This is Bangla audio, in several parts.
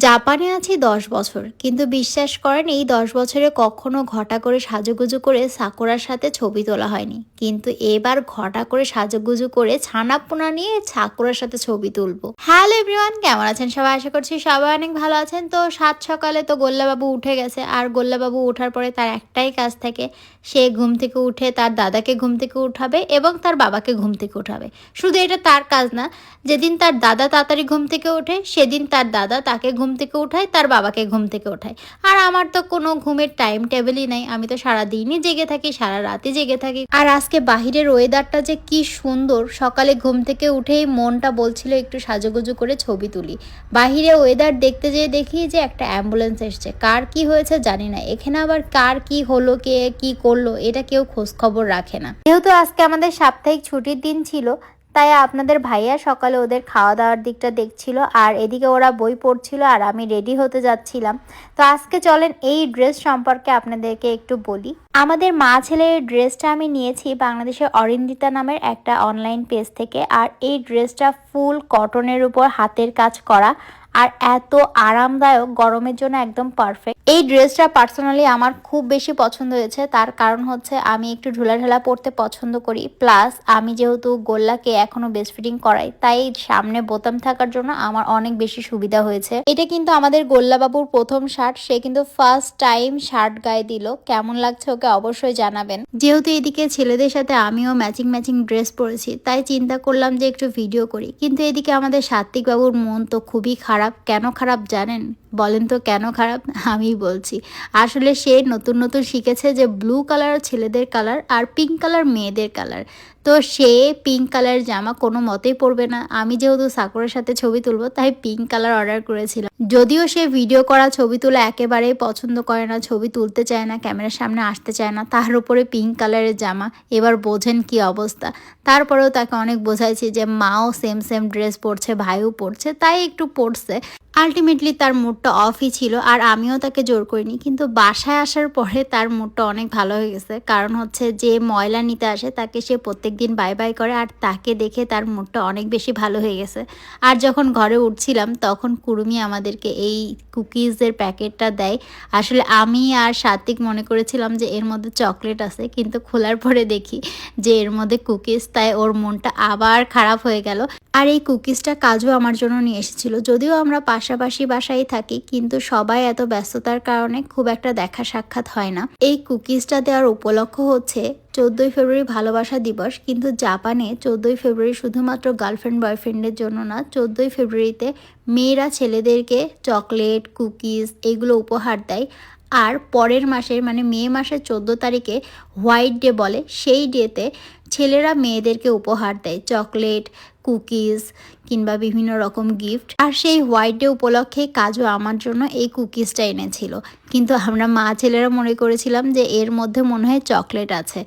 জাপানে আছি 10 বছর, কিন্তু বিশ্বাস করেন এই 10 বছরে কখনো ঘটা করে সাজুগুজু করে সাকুরার সাথে ছবি তোলা হয়নি। কিন্তু এবার ঘটা করে সাজুগুজু করে ছানাপোনা নিয়ে সাকুরার সাথে ছবি তুলবো। হ্যালো এভরিওয়ান, কেমন আছেন সবাই? আশা করছি সবাই অনেক ভালো আছেন। তো সাত সকালে তো গোল্লাবাবু উঠে গেছে, আর গোল্লাবাবু ওঠার পরে তার একটাই কাজ থাকে, সে ঘুম থেকে উঠে তার দাদাকে ঘুম থেকে উঠাবে এবং তার বাবাকে ঘুম থেকে উঠাবে। শুধু এটা তার কাজ না, যেদিন তার দাদা তাড়াতাড়ি ঘুম থেকে ওঠে সেদিন তার দাদা তাকে ঘুম থেকে উঠায়, তার বাবাকে ঘুম থেকে ওঠায়। আর আমার তো কোনো ঘুমের টাইম টেবিলই নাই, আমি তো সারাদিনই জেগে থাকি, সারা রাতই জেগে থাকি। আর আজকে বাহিরের ওয়েদারটা যে কি সুন্দর, সকালে ঘুম থেকে উঠেই মনটা বলছিল একটু সাজুগুজু করে ছবি তুলি। বাহিরে ওয়েদার দেখতে যেয়ে দেখি যে একটা অ্যাম্বুলেন্স এসছে। কার কি হয়েছে জানি না, এখানে আবার কার কি হলো, কে কি করলো, এটা কেউ খোঁজ খবর রাখে না। যেহেতু আজকে আমাদের সাপ্তাহিক ছুটির দিন ছিল, তাই আপনাদের ভাইয়া সকালে ওদের খাওয়া দাওয়ার দিকটা দেখছিল, আর এদিকে ওরা বই পড়ছিল আর আমি রেডি হতে যাচ্ছিলাম। তো আজকে চলেন এই ড্রেস সম্পর্কে আপনাদেরকে একটু বলি। আমাদের মা ছেলের ড্রেসটা আমি নিয়েছি বাংলাদেশের অরিন্দিতা নামের একটা অনলাইন পেজ থেকে। আর এই ড্রেসটা ফুল কটনের উপর হাতের কাজ করা, আর এত আরামদায়ক, গরমের জন্য একদম পারফেক্ট। এই ড্রেসটা পার্সোনালি আমার খুব বেশি পছন্দ হয়েছে। তার কারণ হচ্ছে আমি একটু ঢিলাঢালা পরতে পছন্দ করি, প্লাস আমি যেহেতু গোল্লাকে এখনো বেস্ট ফিটিং করাই, তাই সামনে বোতাম থাকার জন্য আমার অনেক বেশি সুবিধা হয়েছে। এটা কিন্তু আমাদের গোল্লাবাবুর প্রথম শার্ট, সে কিন্তু ফার্স্ট টাইম শার্ট গায়ে দিল। কেমন লাগছে ওকে অবশ্যই জানাবেন। যেহেতু এদিকে ছেলেদের সাথে আমিও ম্যাচিং ম্যাচিং ড্রেস পরেছি, তাই চিন্তা করলাম যে একটু ভিডিও করি। কিন্তু এদিকে আমাদের সাত্বিক বাবুর মন তো খুবই খারাপ। কেন খারাপ জানেন? বলেন তো কেন খারাপ? আমি বলছি। আসলে সে নতুন নতুন শিখেছে যে ব্লু কালার ছেলেদের কালার আর পিঙ্ক কালার মেয়েদের কালার। তো সে পিঙ্ক কালার জামা কোনো মতেই পরবে না। আমি যেহেতু সাকুরের সাথে ছবি তুলবো, তাই পিঙ্ক কালার অর্ডার করেছিলাম। যদিও সে ভিডিও করা ছবি তোলা একেবারেই পছন্দ করে না, ছবি তুলতে চায় না, ক্যামেরার সামনে আসতে চায় না, তার উপরে পিঙ্ক কালারের জামা। এবার বোঝেন কি অবস্থা। তারপরেও তাকে অনেক বোঝাইছি যে মাও সেম সেম ড্রেস পরছে, ভাইও পরছে, তাই একটু পরছে। আলটিমেটলি তার মুডটা অফই ছিল, আর আমিও তাকে জোর করিনি। কিন্তু বাসায় আসার পরে তার মুডটা অনেক ভালো হয়ে গেছে। কারণ হচ্ছে যে ময়লা নিতে আসে তাকে সে প্রত্যেকদিন বাই বাই করে, আর তাকে দেখে তার মুডটা অনেক বেশি ভালো হয়ে গেছে। আর যখন ঘরে উঠছিলাম তখন কুরুমি আমাদেরকে এই কুকিজের প্যাকেটটা দেয়। আসলে আমি আর সাত্বিক মনে করেছিলাম যে এর মধ্যে চকলেট আছে, কিন্তু খোলার পরে দেখি যে এর মধ্যে কুকিজ, তাই ওর মনটা আবার খারাপ হয়ে গেল। আর এই কুকিজটা কাজু আমার জন্য নিয়ে এসেছিল। যদিও আমরা পাশাপাশি বাসায় থাকি, কিন্তু সবাই এত ব্যস্ততার কারণে খুব একটা দেখা সাক্ষাৎ হয় না। এই কুকিজটা দেওয়ার উপলক্ষ হচ্ছে 14ই ফেব্রুয়ারি ভালোবাসা দিবস। কিন্তু জাপানে 14ই ফেব্রুয়ারি শুধুমাত্র গার্লফ্রেন্ড বয়ফ্রেন্ডের জন্য না, 14ই ফেব্রুয়ারিতে মেয়েরা ছেলেদেরকে চকলেট, কুকিজ এগুলো উপহার দেয়। আর পরের মাসের মানে মে মাসের 14 তারিখে হোয়াইট ডে বলে, সেই ডেতে ছেলেরা মেয়েদেরকে উপহার দেয় চকলেট, কুকিজ কিংবা বিভিন্ন রকম গিফট। আর সেই হোয়াইট ডে উপলক্ষে কাজু আমার জন্য এই কুকিজটা এনেছিল। কিন্তু আমরা মা ছেলেরা মনে করেছিলাম যে এর মধ্যে মনে হয় চকলেট আছে।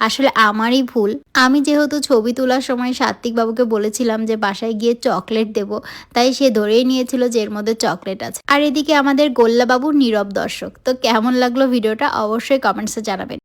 আসলে আমারই ভুল। আমি যেহেতু ছবি তোলার সময় সাত্বিক বাবুকে বলেছিলাম যে বাসায় গিয়ে চকলেট দেব, তাই সে ধরেই নিয়েছিল যে এর মধ্যে চকলেট আছে। আর এদিকে আমাদের গোল্লাবাবু নীরব দর্শক। তো কেমন লাগলো ভিডিওটা অবশ্যই কমেন্টসে জানাবেন।